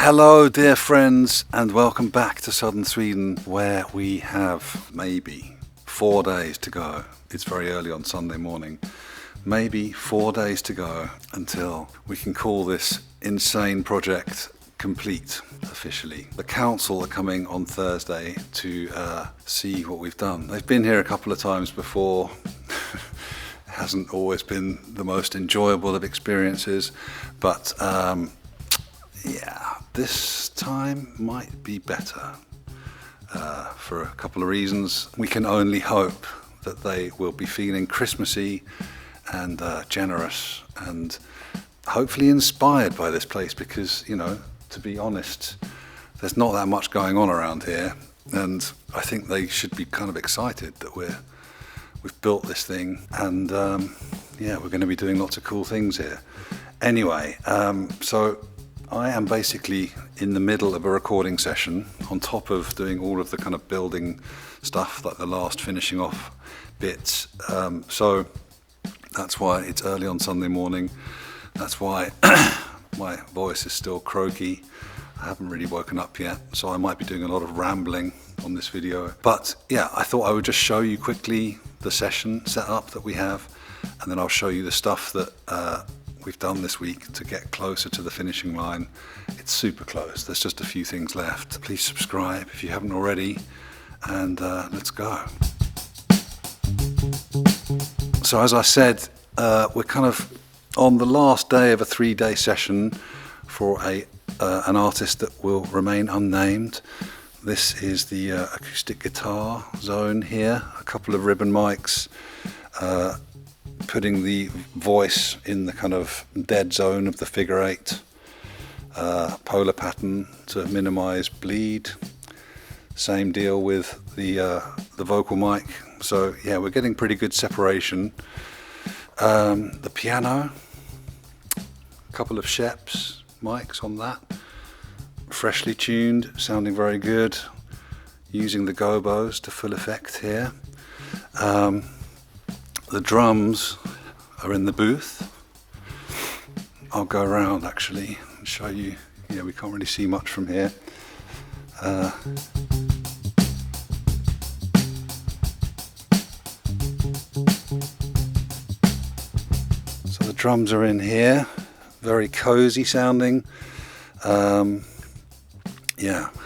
Hello dear friends, and welcome back to southern Sweden, where we have maybe 4 days to go. It's very early on Sunday morning. Maybe 4 days to go until we can call this insane project complete officially. The council are coming on Thursday to see what we've done. They've been here a couple of times before. It hasn't always been the most enjoyable of experiences, but yeah, this time might be better for a couple of reasons. We can only hope that they will be feeling Christmassy and generous and hopefully inspired by this place, because, you know, to be honest, there's not that much going on around here, and I think they should be kind of excited that we've built this thing, and yeah, we're going to be doing lots of cool things here. Anyway, so I am basically in the middle of a recording session on top of doing all of the kind of building stuff, like the last finishing off bits. So that's why it's early on Sunday morning. That's why my voice is still croaky. I haven't really woken up yet, so I might be doing a lot of rambling on this video. But yeah, I thought I would just show you quickly the session setup that we have, and then I'll show you the stuff that we've done this week to get closer to the finishing line. It's super close. There's just a few things left. Please subscribe if you haven't already, and let's go. So as I said, we're kind of on the last day of a 3-day session for an artist that will remain unnamed. This is the acoustic guitar zone here, a couple of ribbon mics, putting the voice in the kind of dead zone of the figure 8, polar pattern to minimize bleed. Same deal with the vocal mic. So yeah, we're getting pretty good separation. The piano, a couple of Sheps mics on that, freshly tuned, sounding very good, using the gobos to full effect here. The drums are in the booth. I'll go around actually and show you. Yeah, we can't really see much from here. So the drums are in here, very cozy sounding. Yeah,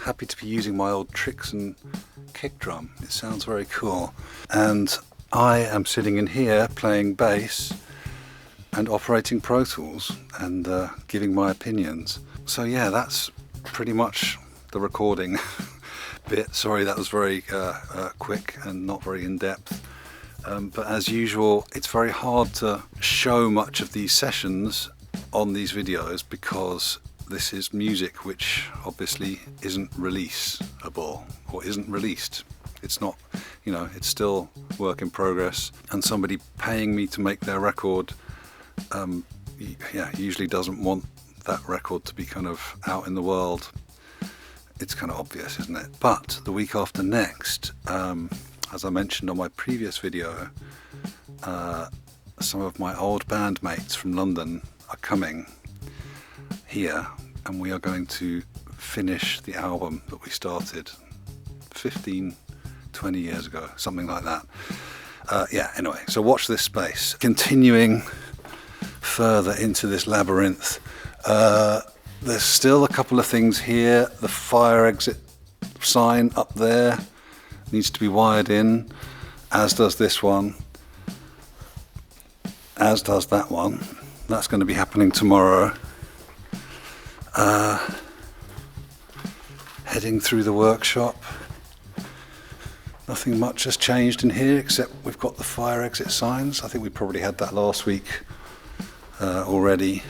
happy to be using my old Tricks and kick drum. It sounds very cool. And I am sitting in here playing bass and operating Pro Tools and giving my opinions. So yeah, that's pretty much the recording bit. Sorry, that was very quick and not very in-depth. But as usual, it's very hard to show much of these sessions on these videos because this is music which obviously isn't releasable or isn't released. It's not, you know, it's still work in progress, and somebody paying me to make their record, yeah, usually doesn't want that record to be kind of out in the world. It's kind of obvious, isn't it? But the week after next, as I mentioned on my previous video, some of my old bandmates from London are coming here, and we are going to finish the album that we started 20 years ago, something like that. Yeah, anyway, so watch this space. Continuing further into this labyrinth, there's still a couple of things here. The fire exit sign up there needs to be wired in, as does this one, as does that one. That's going to be happening tomorrow. Heading through the workshop. Nothing much has changed in here except we've got the fire exit signs. I think we probably had that last week already.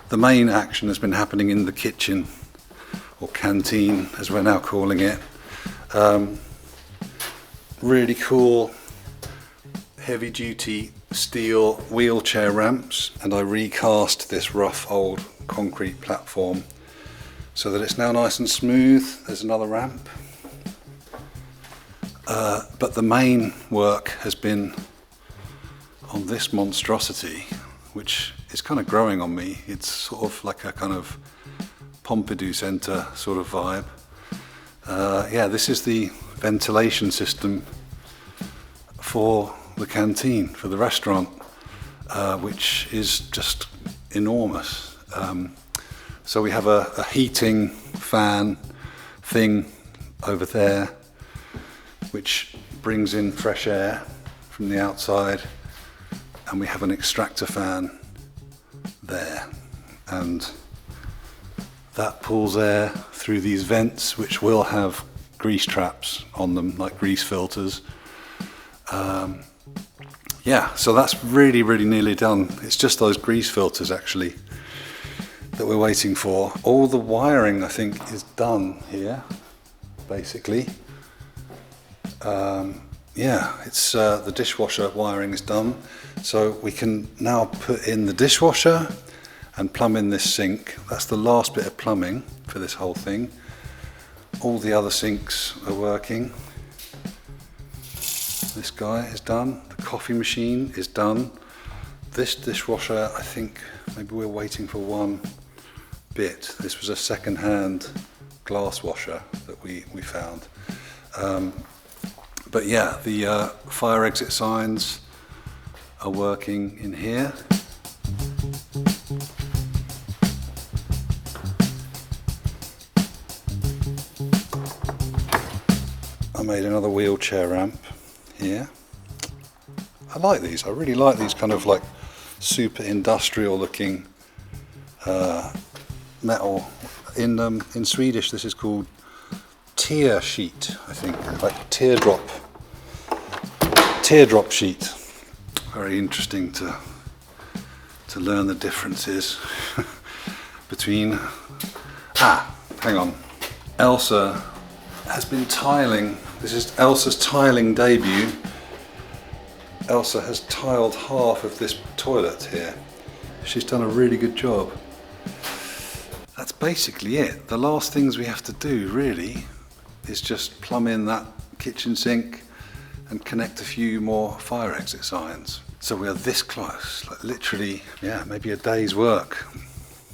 The main action has been happening in the kitchen, or canteen as we're now calling it. Really cool heavy duty steel wheelchair ramps, and I recast this rough old concrete platform so that it's now nice and smooth. There's another ramp. But the main work has been on this monstrosity, which is kind of growing on me. It's sort of like a kind of Pompidou Centre sort of vibe. Yeah, this is the ventilation system for the canteen, for the restaurant, which is just enormous. So we have a heating fan thing over there, which brings in fresh air from the outside, and we have an extractor fan there, and that pulls air through these vents, which will have grease traps on them, like grease filters. Yeah, so that's really nearly done. It's just those grease filters actually that we're waiting for. All the wiring, I think, is done here, basically. Yeah, it's the dishwasher wiring is done, so we can now put in the dishwasher and plumb in this sink. That's the last bit of plumbing for this whole thing. All the other sinks are working. This guy is done. The coffee machine is done. This dishwasher, I think maybe we're waiting for one bit. This was a second-hand glass washer that we found. But yeah, the fire exit signs are working in here. I made another wheelchair ramp here. I like these. I really like these kind of like super industrial looking metal. In Swedish, this is called tear sheet, I think, like teardrop sheet. Very interesting to learn the differences between. Hang on. Elsa has been tiling. This is Elsa's tiling debut. Elsa has tiled half of this toilet here. She's done a really good job. That's basically it. The last things we have to do really is just plumb in that kitchen sink and connect a few more fire exit signs. So we are this close, like literally, yeah, maybe a day's work,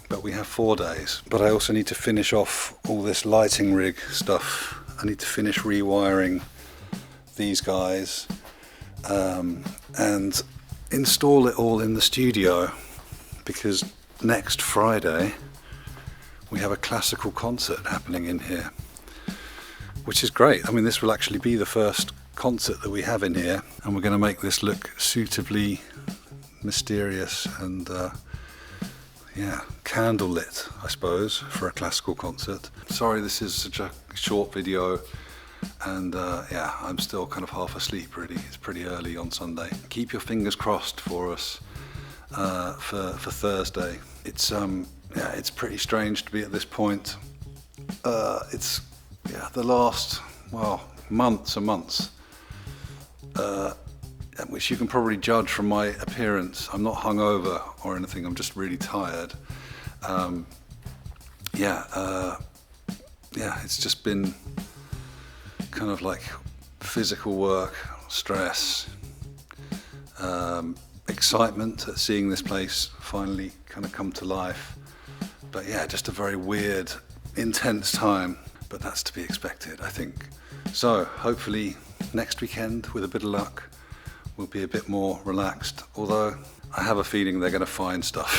but we have 4 days. But I also need to finish off all this lighting rig stuff. I need to finish rewiring these guys and install it all in the studio, because next Friday we have a classical concert happening in here, which is great. I mean, this will actually be the first concert that we have in here, and we're going to make this look suitably mysterious and yeah, candlelit, I suppose, for a classical concert. Sorry this is such a short video, and yeah, I'm still kind of half asleep really. It's pretty early on Sunday. Keep your fingers crossed for us for Thursday. It's yeah, it's pretty strange to be at this point. It's yeah, the last, well, months and months, which you can probably judge from my appearance. I'm not hungover or anything, I'm just really tired. Yeah, it's just been kind of like physical work, stress, excitement at seeing this place finally kind of come to life. But yeah, just a very weird, intense time, but that's to be expected, I think. So hopefully next weekend, with a bit of luck, we'll be a bit more relaxed, although I have a feeling they're going to find stuff.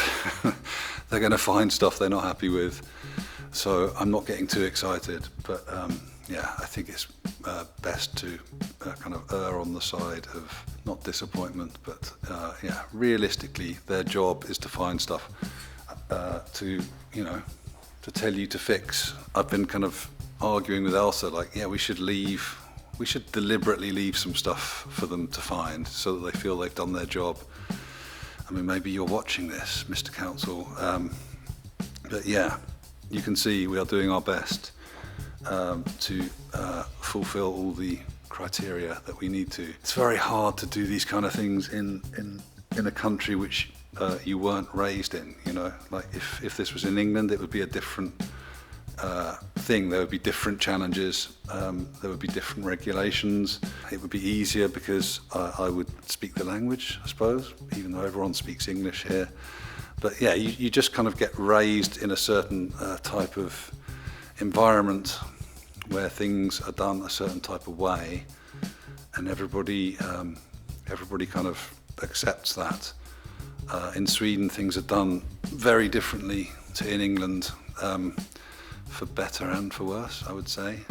They're going to find stuff they're not happy with, so I'm not getting too excited, but yeah, I think it's best to kind of err on the side of not disappointment, but yeah, realistically their job is to find stuff to, you know, to tell you to fix. I've been kind of arguing with Elsa, like, yeah, we should deliberately leave some stuff for them to find so that they feel they've done their job. I mean, maybe you're watching this, Mr. Council, but yeah, you can see we are doing our best to fulfill all the criteria that we need to. It's very hard to do these kind of things in a country which you weren't raised in, you know. Like if this was in England, it would be a different thing. There would be different challenges, there would be different regulations. It would be easier because I would speak the language, I suppose, even though everyone speaks English here. But yeah, you just kind of get raised in a certain type of environment where things are done a certain type of way, and everybody kind of accepts that. In Sweden, things are done very differently to in England, for better and for worse, I would say.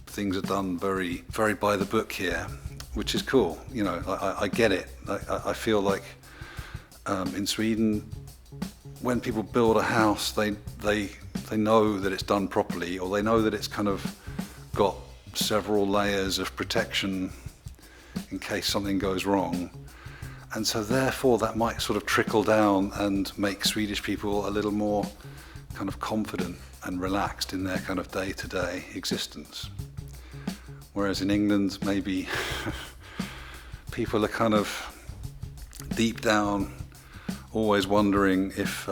Things are done very, very by the book here, which is cool. You know, I get it. I feel like in Sweden, when people build a house, they know that it's done properly, or they know that it's kind of got several layers of protection in case something goes wrong. And so therefore that might sort of trickle down and make Swedish people a little more kind of confident and relaxed in their kind of day-to-day existence. Whereas in England, maybe people are kind of deep down always wondering if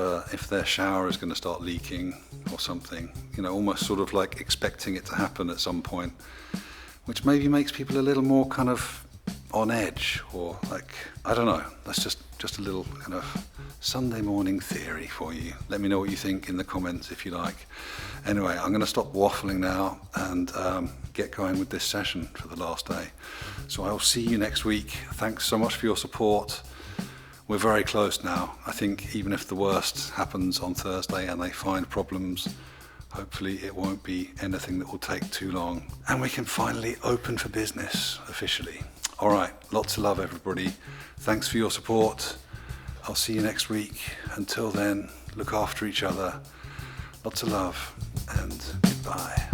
their shower is going to start leaking or something, you know, almost sort of like expecting it to happen at some point, which maybe makes people a little more kind of on edge, or like, I don't know, that's just a little kind of Sunday morning theory for you. Let me know what you think in the comments if you like. Anyway, I'm going to stop waffling now and get going with this session for the last day. So I'll see you next week. Thanks so much for your support. We're very close now. I think even if the worst happens on Thursday and they find problems, hopefully it won't be anything that will take too long, and we can finally open for business officially. All right, lots of love, everybody. Thanks for your support. I'll see you next week. Until then, look after each other. Lots of love, and goodbye.